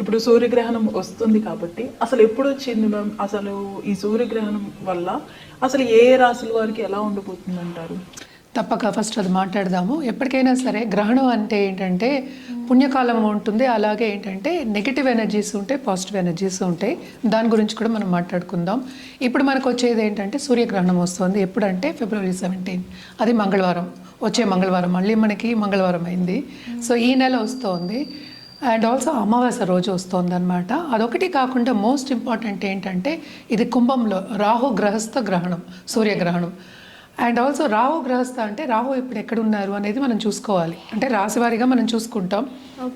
ఇప్పుడు సూర్యగ్రహణం వస్తుంది కాబట్టి అసలు ఎప్పుడు వచ్చింది మ్యామ్? అసలు ఈ సూర్యగ్రహణం వల్ల అసలు ఏ రాశుల వారికి ఎలా ఉండబోతుంది అంటారు? తప్పక ఫస్ట్ అది మాట్లాడదాము. ఎప్పటికైనా సరే గ్రహణం అంటే ఏంటంటే పుణ్యకాలం ఉంటుంది, అలాగే ఏంటంటే నెగిటివ్ ఎనర్జీస్ ఉంటాయి, పాజిటివ్ ఎనర్జీస్ ఉంటాయి. దాని గురించి కూడా మనం మాట్లాడుకుందాం. ఇప్పుడు మనకు వచ్చేది ఏంటంటే సూర్యగ్రహణం వస్తుంది. ఎప్పుడంటే February 17, అది మంగళవారం, వచ్చే మంగళవారం. మళ్ళీ మనకి మంగళవారం అయింది. సో ఈ నెల వస్తుంది. అండ్ ఆల్సో అమావాస్య రోజు వస్తుంది అనమాట. అదొకటి కాకుండా మోస్ట్ ఇంపార్టెంట్ ఏంటంటే ఇది కుంభంలో రాహు గ్రహస్థ గ్రహణం, సూర్యగ్రహణం. అండ్ ఆల్సో రాహు గ్రహస్థ అంటే రాహు ఇప్పుడు ఎక్కడున్నారు అనేది మనం చూసుకోవాలి. అంటే రాశివారీగా మనం చూసుకుంటాం.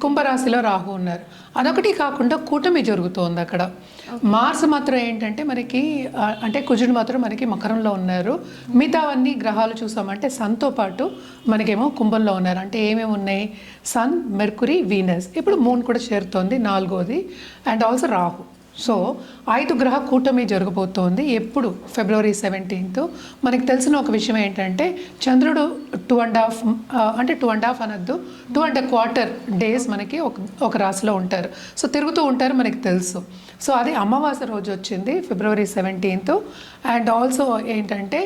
కుంభరాశిలో రాహు ఉన్నారు. అదొకటి కాకుండా కూటమి జరుగుతోంది అక్కడ. మార్స్ మాత్రం ఏంటంటే మనకి అంటే కుజుడు మాత్రం మనకి మకరంలో ఉన్నారు. మిగతావన్నీ గ్రహాలు చూసామంటే సన్తో పాటు మనకేమో కుంభంలో ఉన్నారు. అంటే ఏమేమి ఉన్నాయి? Sun, Mercury, Venus. ఇప్పుడు మూన్ కూడా చేరుతోంది, 4వది. And also Rahu. సో 5 గ్రహ కూటమి జరగబోతోంది. ఎప్పుడు? February 17. మనకి తెలిసిన ఒక విషయం ఏంటంటే చంద్రుడు 2.5 అంటే 2.5 అనద్దు, 2.25 డేస్ మనకి ఒక రాశిలో ఉంటారు. సో తిరుగుతూ ఉంటారు, మనకి తెలుసు. సో అది అమావాస్య రోజు వచ్చింది February 17. అండ్ ఆల్సో ఏంటంటే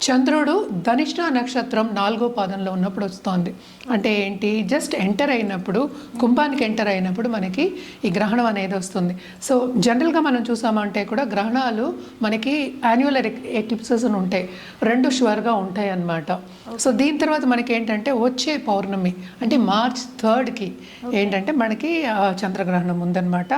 చంద్రుడు ధనిష్ట నక్షత్రం 4వ పాదంలో ఉన్నప్పుడు వస్తుంది. అంటే ఏంటి? జస్ట్ ఎంటర్ అయినప్పుడు, కుంభానికి ఎంటర్ అయినప్పుడు మనకి ఈ గ్రహణం అనేది వస్తుంది. సో జనరల్గా మనం చూసామంటే కూడా గ్రహణాలు మనకి యాన్యువల్ ఎక్లిప్సెస్ ఉంటాయి, 2 షువర్గా ఉంటాయి అన్నమాట. సో దీని తర్వాత మనకి ఏంటంటే వచ్చే పౌర్ణమి అంటే March 3కి ఏంటంటే మనకి చంద్రగ్రహణం ఉందన్నమాట.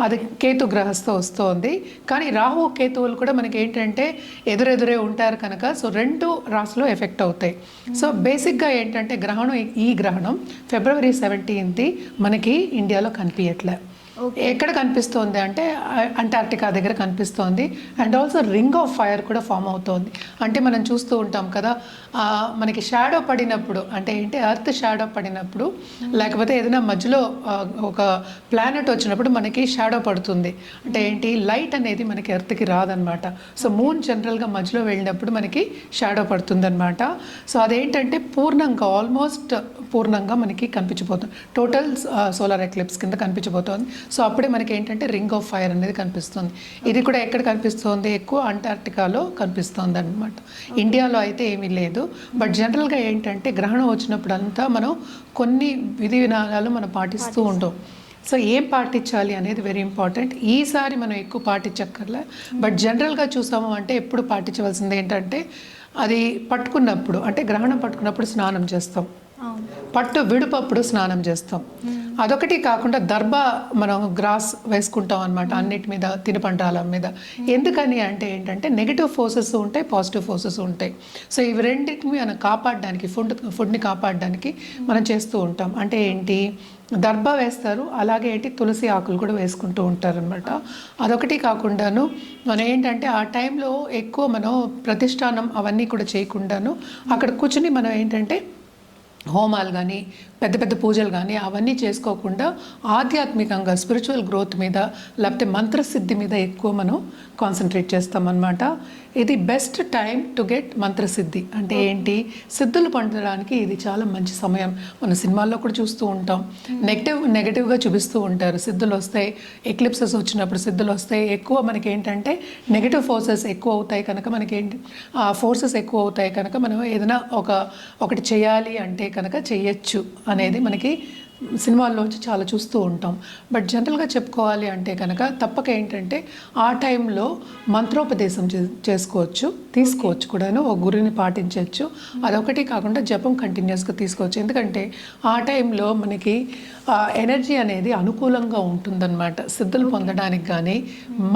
అది కేతు గ్రహస్థ వస్తుంది. కానీ రాహు కేతువులు కూడా మనకి ఏంటంటే ఎదురెదురే ఉంటారు కనుక సో 2 రాశులు ఎఫెక్ట్ అవుతాయి. సో బేసిక్గా ఏంటంటే గ్రహణం, ఈ గ్రహణం February 17 మనకి ఇండియాలో కనిపించట్లే. ఎక్కడ కనిపిస్తోంది అంటే అంటార్క్టికా దగ్గర కనిపిస్తోంది. And also ring of fire కూడా ఫామ్ అవుతోంది. అంటే మనం చూస్తూ ఉంటాం కదా, మనకి షాడో పడినప్పుడు అంటే ఏంటి, ఎర్త్ షాడో పడినప్పుడు లేకపోతే ఏదైనా మధ్యలో ఒక ప్లానెట్ వచ్చినప్పుడు మనకి షాడో పడుతుంది. అంటే ఏంటి, లైట్ అనేది మనకి ఎర్త్కి రాదనమాట. సో మూన్ జనరల్గా మధ్యలో వెళ్ళినప్పుడు మనకి షాడో పడుతుందన్నమాట. సో అదేంటంటే పూర్ణంగా, ఆల్మోస్ట్ పూర్ణంగా మనకి కనిపించబోతుంది. టోటల్ సోలార్ ఎక్లిప్స్ కింద కనిపించబోతోంది. సో అప్పుడే మనకి ఏంటంటే రింగ్ ఆఫ్ ఫైర్ అనేది కనిపిస్తుంది. ఇది కూడా ఎక్కడ కనిపిస్తుంది? ఎక్కువ అంటార్క్టికాలో కనిపిస్తుంది అనమాట. ఇండియాలో అయితే ఏమీ లేదు. బట్ జనరల్గా ఏంటంటే గ్రహణం వచ్చినప్పుడు అంతా మనం కొన్ని విధి విధానాలు మనం పాటిస్తూ ఉంటాం. సో ఏం పాటించాలి అనేది వెరీ ఇంపార్టెంట్. ఈసారి మనం ఎక్కువ పాటించక్కర్లే. బట్ జనరల్గా చూసాము అంటే ఎప్పుడు పాటించవలసింది ఏంటంటే అది పట్టుకున్నప్పుడు, అంటే గ్రహణం పట్టుకున్నప్పుడు స్నానం చేస్తాం, పట్టు విడుపప్పుడు స్నానం చేస్తాం. అదొకటి కాకుండా దర్భ మనం గ్రాస్ వేసుకుంటాం అనమాట అన్నిటి మీద, తినుబండాల మీద. ఎందుకని అంటే ఏంటంటే నెగిటివ్ ఫోర్సెస్ ఉంటాయి, పాజిటివ్ ఫోర్సెస్ ఉంటాయి. సో ఇవి రెండింటిని మనం కాపాడడానికి, ఫుడ్ని కాపాడడానికి మనం చేస్తూ ఉంటాం. అంటే ఏంటి, దర్భ వేస్తారు, అలాగే ఏంటి తులసి ఆకులు కూడా వేసుకుంటూ ఉంటారనమాట. అదొకటి కాకుండాను మనం ఏంటంటే ఆ టైంలో ఎక్కువ మనం ప్రతిష్టానం అవన్నీ కూడా చేయకుండాను అక్కడ కూర్చుని మనం ఏంటంటే హోమాలు కానీ పెద్ద పెద్ద పూజలు కానీ అవన్నీ చేసుకోకుండా ఆధ్యాత్మికంగా స్పిరిచువల్ గ్రోత్ మీద లేకపోతే మంత్రసిద్ధి మీద ఎక్కువ మనం కాన్సన్ట్రేట్ చేస్తామన్నమాట. ఇది బెస్ట్ టైం టు గెట్ మంత్రసిద్ధి. అంటే ఏంటి, సిద్ధులు పొందడానికి ఇది చాలా మంచి సమయం. మన సినిమాల్లో కూడా చూస్తూ ఉంటాం, నెగటివ్గా చూపిస్తూ ఉంటారు. సిద్ధులు వస్తాయి, ఎక్లిప్సెస్ వచ్చినప్పుడు సిద్ధులు వస్తాయి. ఎక్కువ మనకి ఏంటంటే నెగటివ్ ఫోర్సెస్ ఎక్కువ అవుతాయి కనుక మనకేంటి, ఆ ఫోర్సెస్ ఎక్కువ అవుతాయి కనుక మనం ఏదైనా ఒకటి చేయాలి అంటే కనుక చెయ్యొచ్చు అనేది మనకి సినిమాల్లోంచి చాలా చూస్తూ ఉంటాం. బట్ జనరల్గా చెప్పుకోవాలి అంటే కనుక తప్పక ఏంటంటే ఆ టైంలో మంత్రోపదేశం చేసుకోవచ్చు, తీసుకోవచ్చు కూడాను, ఒక గురిని పాటించవచ్చు. అదొకటి కాకుండా జపం కంటిన్యూస్గా తీసుకోవచ్చు. ఎందుకంటే ఆ టైంలో మనకి ఎనర్జీ అనేది అనుకూలంగా ఉంటుందన్నమాట సిద్ధులు పొందడానికి కానీ,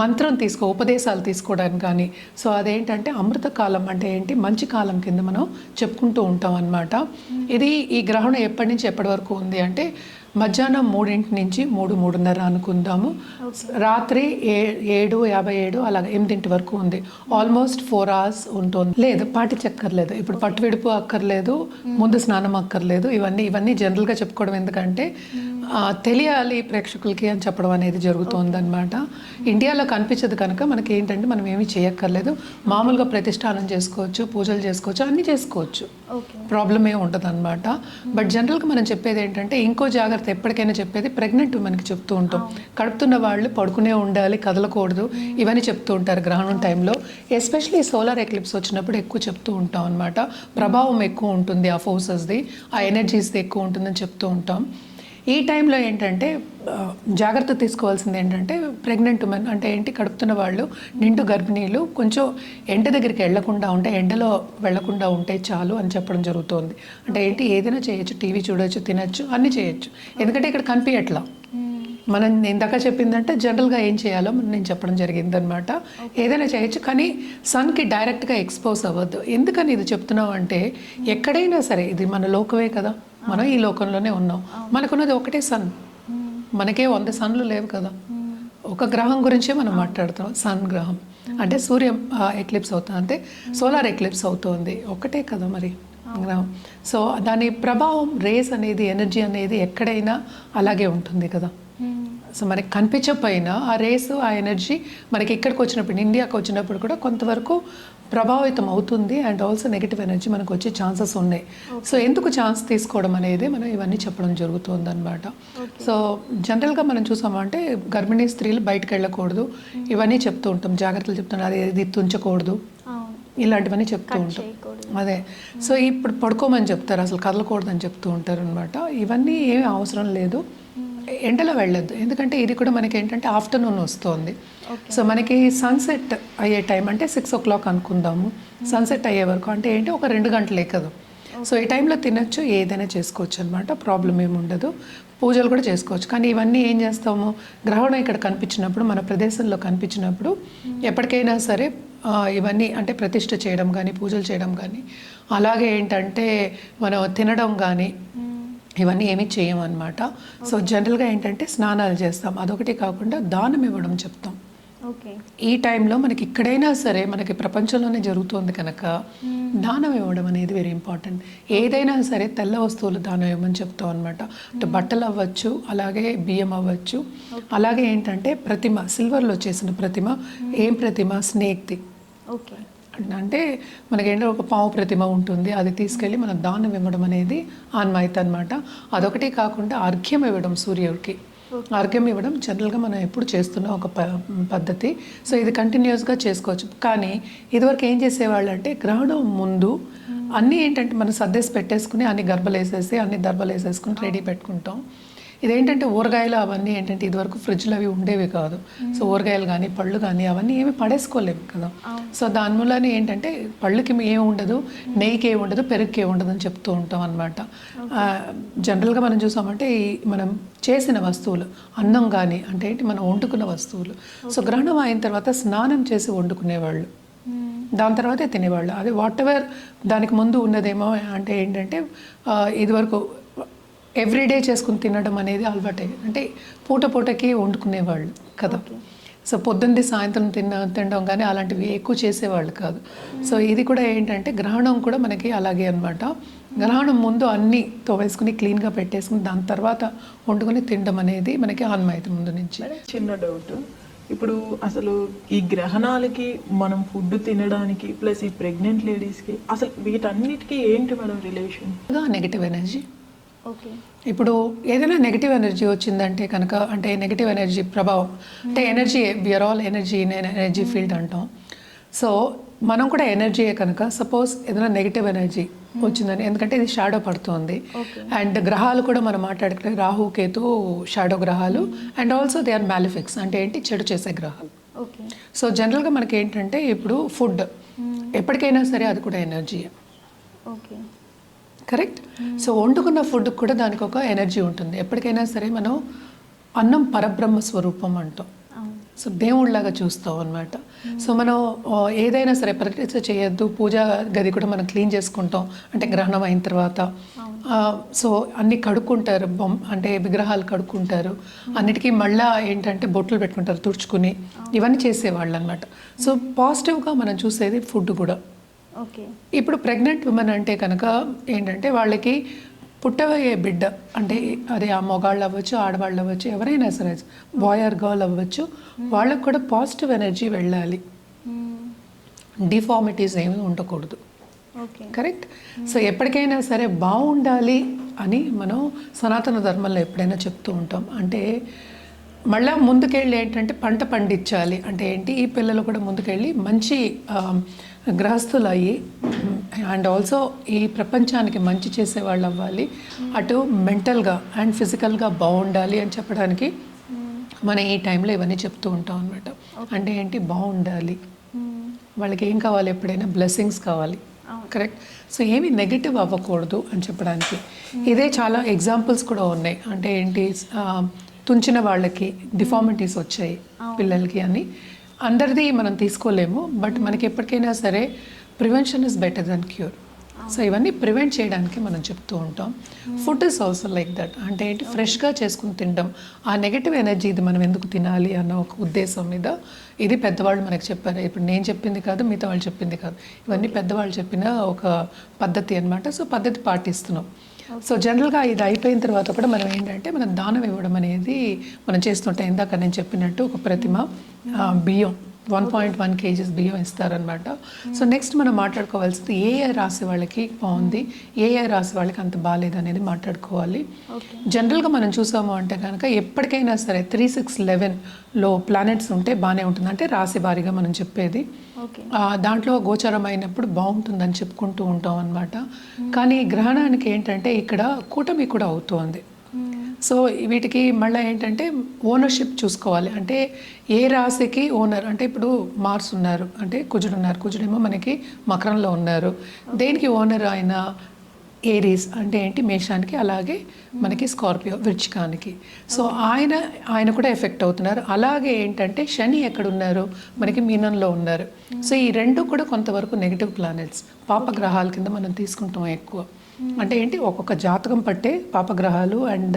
మంత్రం ఉపదేశాలు తీసుకోవడానికి కానీ. సో అదేంటంటే అమృతకాలం, అంటే ఏంటి, మంచి కాలం కింద మనం చెప్పుకుంటూ ఉంటాం అన్నమాట. ఇది ఈ గ్రహణం ఎప్పటి నుంచి ఎప్పటి వరకు ఉంది అంటే మధ్యాహ్నం 3 నుంచి 3:30 అనుకుందాము. రాత్రి 7:57 అలాగే 8 వరకు ఉంది. ఆల్మోస్ట్ 4 hours ఉంటుంది. లేదు, పాటించక్కర్లేదు. ఇప్పుడు పట్టు విడుపు అక్కర్లేదు, ముందు స్నానం అక్కర్లేదు. ఇవన్నీ జనరల్గా చెప్పుకోవడం ఎందుకంటే తెలియాలి ప్రేక్షకులకి అని చెప్పడం అనేది జరుగుతుంది అనమాట. ఇండియాలో కనిపించదు కనుక మనకి ఏంటంటే మనం ఏమీ చేయక్కర్లేదు. మామూలుగా ప్రతిష్టానం చేసుకోవచ్చు, పూజలు చేసుకోవచ్చు, అన్నీ చేసుకోవచ్చు, ప్రాబ్లం ఏమి ఉండదు అనమాట. బట్ జనరల్గా మనం చెప్పేది ఏంటంటే ఇంకో జాగ్రత్త జాగ్రత్త ఎప్పటికైనా చెప్పేది ప్రెగ్నెంట్ ఉమెన్కి చెప్తూ ఉంటాం. కడుపుతున్న వాళ్ళు పడుకునే ఉండాలి, కదలకూడదు, ఇవన్నీ చెప్తూ ఉంటారు గ్రహణం టైంలో. ఎస్పెషలీ సోలార్ ఎక్లిప్స్ వచ్చినప్పుడు ఎక్కువ చెప్తూ ఉంటాం అనమాట. ప్రభావం ఎక్కువ ఉంటుంది, ఆ ఫోర్సెస్ది, ఆ ఎనర్జీస్ది ఎక్కువ ఉంటుందని చెప్తూ ఉంటాం. ఈ టైంలో ఏంటంటే జాగ్రత్త తీసుకోవాల్సింది ఏంటంటే ప్రెగ్నెంట్ ఉమెన్ అంటే ఏంటి, కడుపుతున్న వాళ్ళు, నిండు గర్భిణీలు కొంచెం ఎండ దగ్గరికి వెళ్లకుండా ఉంటే, ఎండలో వెళ్లకుండా ఉంటే చాలు అని చెప్పడం జరుగుతుంది. అంటే ఏంటి, ఏదైనా చేయొచ్చు, టీవీ చూడొచ్చు, తినచ్చు, అన్నీ చేయొచ్చు. ఎందుకంటే ఇక్కడ కనిపించట్లా. మనం ఇందాక చెప్పిందంటే జనరల్గా ఏం చేయాలో నేను చెప్పడం జరిగింది అనమాట. ఏదైనా చేయొచ్చు, కానీ సన్కి డైరెక్ట్గా ఎక్స్పోజ్ అవ్వద్దు. ఎందుకని ఇది చెప్తున్నాం అంటే, ఎక్కడైనా సరే ఇది మన లోకమే కదా, మనం ఈ లోకంలోనే ఉన్నాం. మనకున్నది ఒకటే సన్, మనకే 100 సన్లు లేవు కదా. ఒక గ్రహం గురించే మనం మాట్లాడుతాం, సన్ గ్రహం. అంటే సూర్య ఎక్లిప్స్ అవుతుంది, అంటే సోలార్ ఎక్లిప్స్ అవుతుంది, ఒకటే కదా మరి గ్రహం. సో దాని ప్రభావం, రేస్ అనేది, ఎనర్జీ అనేది ఎక్కడైనా అలాగే ఉంటుంది కదా. సో మనకి కనిపించకపోయినా ఆ రేస్, ఆ ఎనర్జీ మనకి ఇక్కడికి వచ్చినప్పుడు, ఇండియాకి వచ్చినప్పుడు కూడా కొంతవరకు ప్రభావితం అవుతుంది. అండ్ ఆల్సో నెగిటివ్ ఎనర్జీ మనకు వచ్చే ఛాన్సెస్ ఉన్నాయి. సో ఎందుకు ఛాన్స్ తీసుకోవడం అనేది మనం ఇవన్నీ చెప్పడం జరుగుతుంది అనమాట. సో జనరల్గా మనం చూసామంటే గర్భిణీ స్త్రీలు బయటకు వెళ్ళకూడదు, ఇవన్నీ చెప్తూ ఉంటాం, జాగ్రత్తలు చెప్తున్నాం. అది ఇది తుంచకూడదు, ఇలాంటివన్నీ చెప్తూ ఉంటాం. అదే, సో ఇప్పుడు పడుకోమని చెప్తారు, అసలు కదలకూడదు అని చెప్తూ ఉంటారు అనమాట. ఇవన్నీ ఏమీ అవసరం లేదు, ఎండలో వెళ్ళొద్దు. ఎందుకంటే ఇది కూడా మనకి ఏంటంటే ఆఫ్టర్నూన్ వస్తుంది. సో మనకి సన్సెట్ అయ్యే టైం అంటే 6 o'clock అనుకుందాము. సన్సెట్ అయ్యే వరకు అంటే ఏంటి, ఒక 2 గంటలే కదా. సో ఈ టైంలో తినచ్చు, ఏదైనా చేసుకోవచ్చు అనమాట, ప్రాబ్లం ఏమి ఉండదు. పూజలు కూడా చేసుకోవచ్చు. కానీ ఇవన్నీ ఏం చేస్తాము, గ్రహణం ఇక్కడ కనిపించినప్పుడు, మన ప్రదేశంలో కనిపించినప్పుడు ఎప్పటికైనా సరే ఇవన్నీ అంటే ప్రతిష్ఠ చేయడం కానీ, పూజలు చేయడం కానీ, అలాగే ఏంటంటే మనం తినడం కానీ ఇవన్నీ ఏమీ చేయమన్నమాట. సో జనరల్గా ఏంటంటే స్నానాలు చేస్తాం, అదొకటి కాకుండా దానం ఇవ్వడం చెప్తాం. ఈ టైంలో మనకి ఇక్కడైనా సరే, మనకి ప్రపంచంలోనే జరుగుతుంది కనుక దానం ఇవ్వడం అనేది వెరీ ఇంపార్టెంట్. ఏదైనా సరే తెల్ల వస్తువులు దానం ఇవ్వమని చెప్తాం అనమాట. అంటే బట్టలు అవ్వచ్చు, అలాగే బియ్యం అవ్వచ్చు, అలాగే ఏంటంటే ప్రతిమ, సిల్వర్లో చేసిన ప్రతిమ. ఏం ప్రతిమ, స్నేక్ది. అంటే మనకేంటో ఒక పావు ప్రతిమ ఉంటుంది, అది తీసుకెళ్ళి మనం దానం ఇవ్వడం అనేది ఆన్మాయితీ అనమాట. అదొకటి కాకుండా అర్ఘ్యం ఇవ్వడం, సూర్యుడికి అర్ఘ్యం ఇవ్వడం జనరల్గా మనం ఎప్పుడు చేస్తున్న ఒక పద్ధతి. సో ఇది కంటిన్యూస్గా చేసుకోవచ్చు. కానీ ఇదివరకు ఏం చేసేవాళ్ళు అంటే, గ్రహణం ముందు అన్నీ ఏంటంటే మనం సర్దేసి పెట్టేసుకుని, అన్ని గర్భలు వేసేసి, అన్ని దర్భలు వేసేసుకుని రెడీ పెట్టుకుంటాం. ఇదేంటంటే ఊరగాయలు అవన్నీ ఏంటంటే ఇదివరకు ఫ్రిడ్జ్లో అవి ఉండేవి కాదు. సో ఊరగాయలు కానీ, పళ్ళు కానీ అవన్నీ ఏమి పడేసుకోలేము కదా. సో దాని మూలనే ఏంటంటే పళ్ళుకి ఏమి ఉండదు, నెయ్యికి ఏమి ఉండదు, పెరుగుకి ఏమి ఉండదు అని చెప్తూ ఉంటాం అనమాట. జనరల్గా మనం చూసామంటే మనం చేసిన వస్తువులు, అన్నం కానీ అంటే ఏంటి, మనం వండుకున్న వస్తువులు. సో గ్రహణం అయిన తర్వాత స్నానం చేసి వండుకునేవాళ్ళు, దాని తర్వాతే తినేవాళ్ళు. అది వాట్ ఎవర్ దానికి ముందు ఉన్నదేమో అంటే ఏంటంటే ఇదివరకు ఎవ్రీడే చేసుకుని తినడం అనేది అలవాటే. అంటే పూటకి వండుకునేవాళ్ళు కదా. సో పొద్దున్నది సాయంత్రం తినడం కానీ అలాంటివి ఎక్కువ చేసేవాళ్ళు కాదు. సో ఇది కూడా ఏంటంటే గ్రహణం కూడా మనకి అలాగే అనమాట. గ్రహణం ముందు అన్నీ తోవేసుకుని క్లీన్గా పెట్టేసుకుని దాని తర్వాత వండుకొని తినడం అనేది మనకి ఆన్మాయితీ ముందు నుంచి. చిన్న డౌట్, ఇప్పుడు అసలు ఈ గ్రహణాలకి మనం ఫుడ్ తినడానికి ప్లస్ ఈ ప్రెగ్నెంట్ లేడీస్కి అసలు వీటన్నిటికీ ఏంటి మేడం రిలేషన్? Negative energy. ఇప్పుడు ఏదైనా నెగిటివ్ ఎనర్జీ వచ్చిందంటే కనుక, అంటే నెగిటివ్ ఎనర్జీ ప్రభావం అంటే ఎనర్జీ, విఆర్ ఆల్ ఎనర్జీ, ఎనర్జీ ఫీల్డ్ అంటాం. సో మనం కూడా ఎనర్జీయే కనుక, సపోజ్ ఏదైనా నెగిటివ్ ఎనర్జీ వచ్చిందని, ఎందుకంటే ఇది షాడో పడుతుంది. అండ్ గ్రహాలు కూడా మనం మాట్లాడుకుంటే రాహు, కేతు షాడో గ్రహాలు. And also they are malefics, అంటే ఏంటి, చెడు చేసే గ్రహాలు. సో జనరల్గా మనకి ఏంటంటే ఇప్పుడు ఫుడ్ ఎప్పటికైనా సరే అది కూడా ఎనర్జీయే, కరెక్ట్. సో వండుకున్న ఫుడ్ కూడా దానికి ఒక ఎనర్జీ ఉంటుంది. ఎప్పటికైనా సరే మనం అన్నం పరబ్రహ్మ స్వరూపం అంటాం. సో దేవుళ్ళలాగా చూస్తాం అనమాట. సో మనం ఏదైనా సరే ప్రతిష్ఠ చేయొద్దు, పూజా గది కూడా మనం క్లీన్ చేసుకుంటాం అంటే గ్రహణం అయిన తర్వాత. సో అన్నీ కడుక్కుంటారు, అంటే విగ్రహాలు కడుక్కుంటారు, అన్నిటికీ మళ్ళీ ఏంటంటే బొట్లు పెట్టుకుంటారు తుడుచుకుని, ఇవన్నీ చేసేవాళ్ళు అనమాట. సో పాజిటివ్గా మనం చూసేది ఫుడ్ కూడా. ఇప్పుడు ప్రెగ్నెంట్ ఉమెన్ అంటే కనుక ఏంటంటే వాళ్ళకి పుట్టబోయే బిడ్డ అంటే అది ఆ మొగాళ్ళు అవ్వచ్చు, ఆడవాళ్ళు అవ్వచ్చు, ఎవరైనా సరే, బాయ్ ఆర్ గర్ల్ అవ్వచ్చు, వాళ్ళకు కూడా పాజిటివ్ ఎనర్జీ వెళ్ళాలి, డిఫార్మిటీస్ ఏమీ ఉండకూడదు. ఓకే. కరెక్ట్. సో ఎప్పటికైనా సరే బాగుండాలి అని మనం సనాతన ధర్మంలో ఎప్పుడైనా చెప్తూ ఉంటాం. అంటే మళ్ళీ ముందుకెళ్ళి ఏంటంటే పంట పండించాలి అంటే ఏంటి, ఈ పిల్లలు కూడా ముందుకెళ్ళి మంచి గృహస్థులు అయ్యి అండ్ ఆల్సో ఈ ప్రపంచానికి మంచి చేసేవాళ్ళు అవ్వాలి, అటు మెంటల్గా అండ్ ఫిజికల్గా బాగుండాలి అని చెప్పడానికి మనం ఈ టైంలో ఇవన్నీ చెప్తూ ఉంటాం అనమాట. అంటే ఏంటి, బాగుండాలి, వాళ్ళకి ఏం కావాలి, ఎప్పుడైనా బ్లెస్సింగ్స్ కావాలి. కరెక్ట్. సో ఏమి నెగిటివ్ అవ్వకూడదు అని చెప్పడానికి ఇదే చాలా ఎగ్జాంపుల్స్ కూడా ఉన్నాయి. అంటే ఏంటి, తుంచిన వాళ్ళకి డిఫార్మిటీస్ వచ్చాయి పిల్లలకి అని అందరిది మనం తీసుకోలేము, బట్ మనకి ఎప్పటికైనా సరే prevention is better than cure. So ఇవన్నీ ప్రివెంట్ చేయడానికి మనం చెప్తూ ఉంటాం. Food is also like that. అంటే ఏంటి, ఫ్రెష్గా చేసుకుని తినడం, ఆ నెగటివ్ ఎనర్జీ ఇది మనం ఎందుకు తినాలి అన్న ఒక ఉద్దేశం మీద ఇది పెద్దవాళ్ళు మనకు చెప్పారు. ఇప్పుడు నేను చెప్పింది కాదు, మిగతా వాళ్ళు చెప్పింది కాదు, ఇవన్నీ పెద్దవాళ్ళు చెప్పిన ఒక పద్ధతి అనమాట. సో పద్ధతి పాటిస్తున్నాం. సో జనరల్గా ఇది అయిపోయిన తర్వాత కూడా మనం ఏంటంటే మనం దానం ఇవ్వడం అనేది మనం చేస్తుంటాం. ఇందాక నేను చెప్పినట్టు ఒక ప్రతిమ బియ్యం 1.1 kgs బియ్యం ఇస్తారనమాట. సో నెక్స్ట్ మనం మాట్లాడుకోవాల్సింది ఏ రాశి వాళ్ళకి బాగుంది, ఏ రాశి వాళ్ళకి అంత బాగాలేదు అనేది మాట్లాడుకోవాలి. జనరల్గా మనం చూసాము అంటే కనుక ఎప్పటికైనా సరే 3, 6, 11లో ప్లానెట్స్ ఉంటే బాగానే ఉంటుంది. అంటే రాశి వారీగా మనం చెప్పేది దాంట్లో గోచరం అయినప్పుడు బాగుంటుందని చెప్పుకుంటూ ఉంటాం అనమాట. కానీ గ్రహణానికి ఏంటంటే ఇక్కడ కూటమి కూడా అవుతోంది. సో వీటికి మళ్ళీ ఏంటంటే ఓనర్షిప్ చూసుకోవాలి. అంటే ఏ రాశికి ఓనర్, అంటే ఇప్పుడు మార్స్ ఉన్నారు, అంటే కుజుడు ఉన్నారు, కుజుడేమో మనకి మకరంలో ఉన్నారు. దేనికి ఓనర్ ఆయన ఏరీస్ అంటే ఏంటి, మేషానికి, అలాగే మనకి స్కార్పియో వృచ్చికానికి. సో ఆయన కూడా ఎఫెక్ట్ అవుతున్నారు. అలాగే ఏంటంటే శని ఎక్కడున్నారు, మనకి మీనంలో ఉన్నారు. సో ఈ రెండు కూడా కొంతవరకు నెగిటివ్ ప్లానెట్స్, పాపగ్రహాల కింద మనం తీసుకుంటాం ఎక్కువ. అంటే ఏంటి, ఒక్కొక్క జాతకం పట్టే పాపగ్రహాలు అండ్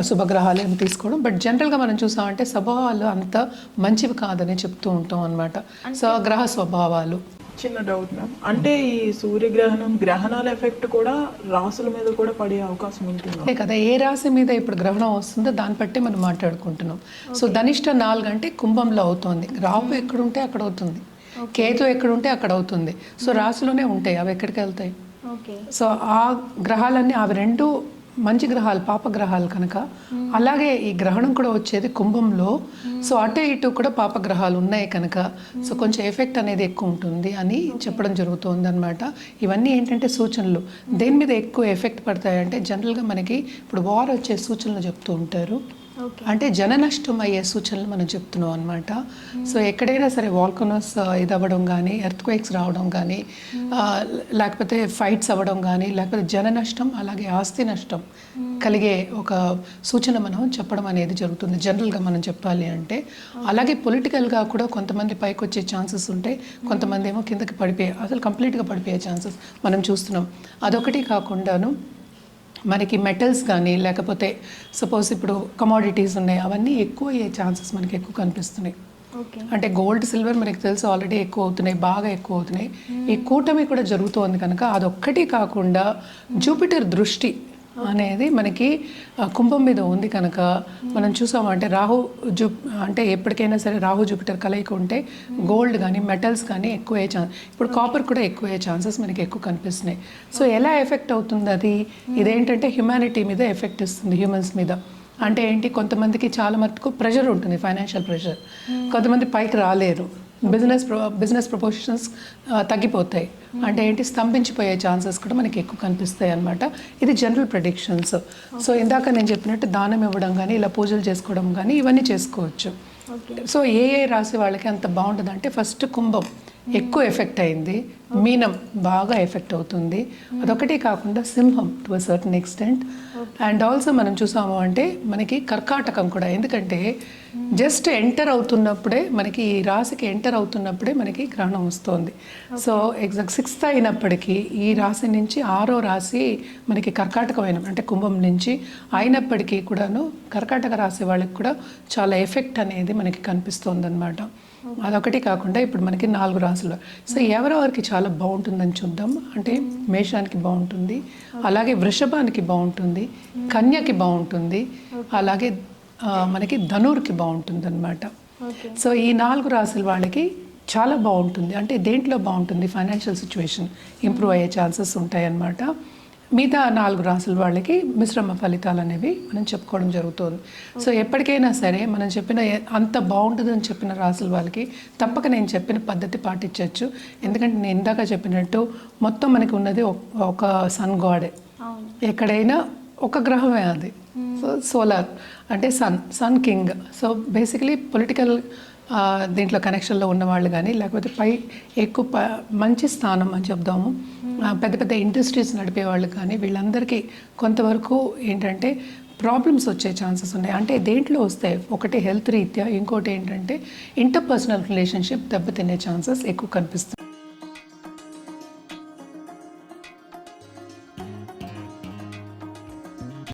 శుభగ్రహాలు అని తీసుకోవడం. బట్ జనరల్గా మనం చూసామంటే స్వభావాలు అంత మంచివి కాదని చెప్తూ ఉంటాం అనమాట. సో గ్రహ స్వభావాలు. చిన్న డౌట్ మ్యామ్, అంటే ఈ సూర్యగ్రహణం గ్రహణాల ఎఫెక్ట్ కూడా రాసుల మీద కూడా పడే అవకాశం ఉంటుంది అంతే కదా. ఏ రాశి మీద ఇప్పుడు గ్రహణం వస్తుందో దాన్ని బట్టి మనం మాట్లాడుకుంటున్నాం. సో ధనిష్ట 4 అంటే కుంభంలో అవుతుంది, రాహు ఎక్కడుంటే అక్కడ అవుతుంది, కేతు ఎక్కడుంటే అక్కడ అవుతుంది. సో రాశిలోనే ఉంటాయి, అవి ఎక్కడికి వెళ్తాయి. సో ఆ గ్రహాలన్నీ అవి రెండు మంచి గ్రహాలు, పాపగ్రహాలు కనుక. అలాగే ఈ గ్రహణం కూడా వచ్చేది కుంభంలో. సో అటు ఇటు కూడా పాపగ్రహాలు ఉన్నాయి కనుక సో కొంచెం ఎఫెక్ట్ అనేది ఎక్కువ ఉంటుంది అని చెప్పడం జరుగుతుంది అనమాట. ఇవన్నీ ఏంటంటే సూచనలు. దేని మీద ఎక్కువ ఎఫెక్ట్ పడతాయంటే జనరల్గా మనకి ఇప్పుడు వార్ వచ్చే సూచనలు చెప్తూ ఉంటారు. అంటే జన నష్టం అయ్యే సూచనలు మనం చెప్తున్నాం అనమాట. సో ఎక్కడైనా సరే వాల్కనోస్ ఇది అవ్వడం కానీ, ఎర్త్క్వేక్స్ రావడం కానీ, లేకపోతే ఫైట్స్ అవ్వడం కానీ, లేకపోతే జన నష్టం అలాగే ఆస్తి నష్టం కలిగే ఒక సూచన మనం చెప్పడం అనేది జరుగుతుంది జనరల్గా మనం చెప్పాలి అంటే. అలాగే పొలిటికల్గా కూడా కొంతమంది పైకి వచ్చే ఛాన్సెస్ ఉంటాయి, కొంతమంది ఏమో కిందకి పడిపోయే, అసలు కంప్లీట్గా పడిపోయే ఛాన్సెస్ మనం చూస్తున్నాం. అదొకటి కాకుండాను మనకి మెటల్స్ కానీ, లేకపోతే సపోజ్ ఇప్పుడు కమోడిటీస్ ఉన్నాయి, అవన్నీ ఎక్కువ అయ్యే ఛాన్సెస్ మనకి ఎక్కువ కనిపిస్తున్నాయి. అంటే గోల్డ్, సిల్వర్ మనకి తెలుసు ఆల్రెడీ ఎక్కువ అవుతున్నాయి, బాగా ఎక్కువ అవుతున్నాయి. ఈ కూటమి కూడా జరుగుతోంది కనుక అదొక్కటి కాకుండా జూపిటర్ దృష్టి అనేది మనకి కుంభం మీద ఉంది కనుక మనం చూసామంటే అంటే ఎప్పటికైనా సరే రాహు జూపిటర్ కలయిక ఉంటే గోల్డ్ కానీ మెటల్స్ కానీ ఎక్కువ అయ్యే ఛాన్స్, ఇప్పుడు కాపర్ కూడా ఎక్కువ అయ్యే ఛాన్సెస్ మనకి ఎక్కువ కనిపిస్తున్నాయి. సో ఎలా ఎఫెక్ట్ అవుతుంది అది, ఇదేంటంటే హ్యుమానిటీ మీద ఎఫెక్ట్ ఇస్తుంది, హ్యూమన్స్ మీద. అంటే ఏంటి, కొంతమందికి చాలా మటుకు ప్రెషర్ ఉంటుంది, ఫైనాన్షియల్ ప్రెషర్, కొంతమంది పైకి రాలేరు, బిజినెస్ ప్రపోర్షన్స్ తగ్గిపోతాయి. అంటే ఏంటి, స్తంభించిపోయే ఛాన్సెస్ కూడా మనకి ఎక్కువ కనిపిస్తాయి అన్నమాట. ఇది జనరల్ ప్రెడిక్షన్స్. సో ఇందాక నేను చెప్పినట్టు దానం ఇవ్వడం కానీ, ఇలా పూజలు చేసుకోవడం కానీ ఇవన్నీ చేసుకోవచ్చు. సో ఏ రాశి వాళ్ళకి అంత బాగుంటుంది అంటే ఫస్ట్ కుంభం ఎక్కువ ఎఫెక్ట్ అయింది, మీనం బాగా ఎఫెక్ట్ అవుతుంది, అదొకటి కాకుండా సింహం to a certain extent. And also మనం చూసాము అంటే మనకి కర్కాటకం కూడా, ఎందుకంటే జస్ట్ ఎంటర్ అవుతున్నప్పుడే మనకి ఈ రాశికి ఎంటర్ అవుతున్నప్పుడే మనకి గ్రహణం వస్తుంది. సో ఎగ్జాక్ట్ 6th అయినప్పటికీ ఈ రాశి నుంచి 6వ రాశి మనకి కర్కాటకమైన అంటే కుంభం నుంచి అయినప్పటికీ కూడాను కర్కాటక రాశి వాళ్ళకి కూడా చాలా ఎఫెక్ట్ అనేది మనకి కనిపిస్తుంది అనమాట. అదొకటి కాకుండా ఇప్పుడు మనకి 4 రాశులు. సో ఎవరెవరికి చాలా బాగుంటుందని చూద్దాం. అంటే మేషానికి బాగుంటుంది, అలాగే వృషభానికి బాగుంటుంది, కన్యకి బాగుంటుంది, అలాగే మనకి ధనుర్కి బాగుంటుంది అనమాట. సో ఈ 4 రాశుల వాళ్ళకి చాలా బాగుంటుంది. అంటే దేంట్లో బాగుంటుంది, ఫైనాన్షియల్ సిచ్యువేషన్ ఇంప్రూవ్ అయ్యే ఛాన్సెస్ ఉంటాయన్నమాట. మిగతా 4 రాసుల వాళ్ళకి మిశ్రమ ఫలితాలు అనేవి మనం చెప్పుకోవడం జరుగుతుంది. సో ఎప్పటికైనా సరే మనం చెప్పిన అంత బాగుంటుందని చెప్పిన రాసుల వాళ్ళకి తప్పక నేను చెప్పిన పద్ధతి పాటించవచ్చు. ఎందుకంటే నేను ఇందాక చెప్పినట్టు మొత్తం మనకి ఉన్నది ఒక సన్ గాడే. ఎక్కడైనా ఒక గ్రహమే అది. సో సోలార్ అంటే sun king. So basically political దీంట్లో కనెక్షన్లో ఉన్నవాళ్ళు కానీ, లేకపోతే ఎక్కువ మంచి స్థానం అని చెప్దాము, పెద్ద పెద్ద ఇండస్ట్రీస్ నడిపే వాళ్ళు కానీ, వీళ్ళందరికీ కొంతవరకు ఏంటంటే ప్రాబ్లమ్స్ వచ్చే ఛాన్సెస్ ఉన్నాయి. అంటే దేంట్లో వస్తాయి, ఒకటి హెల్త్ రీత్యా, ఇంకోటి ఏంటంటే ఇంటర్పర్సనల్ రిలేషన్షిప్ దెబ్బతినే ఛాన్సెస్ ఎక్కువ కనిపిస్తుంది.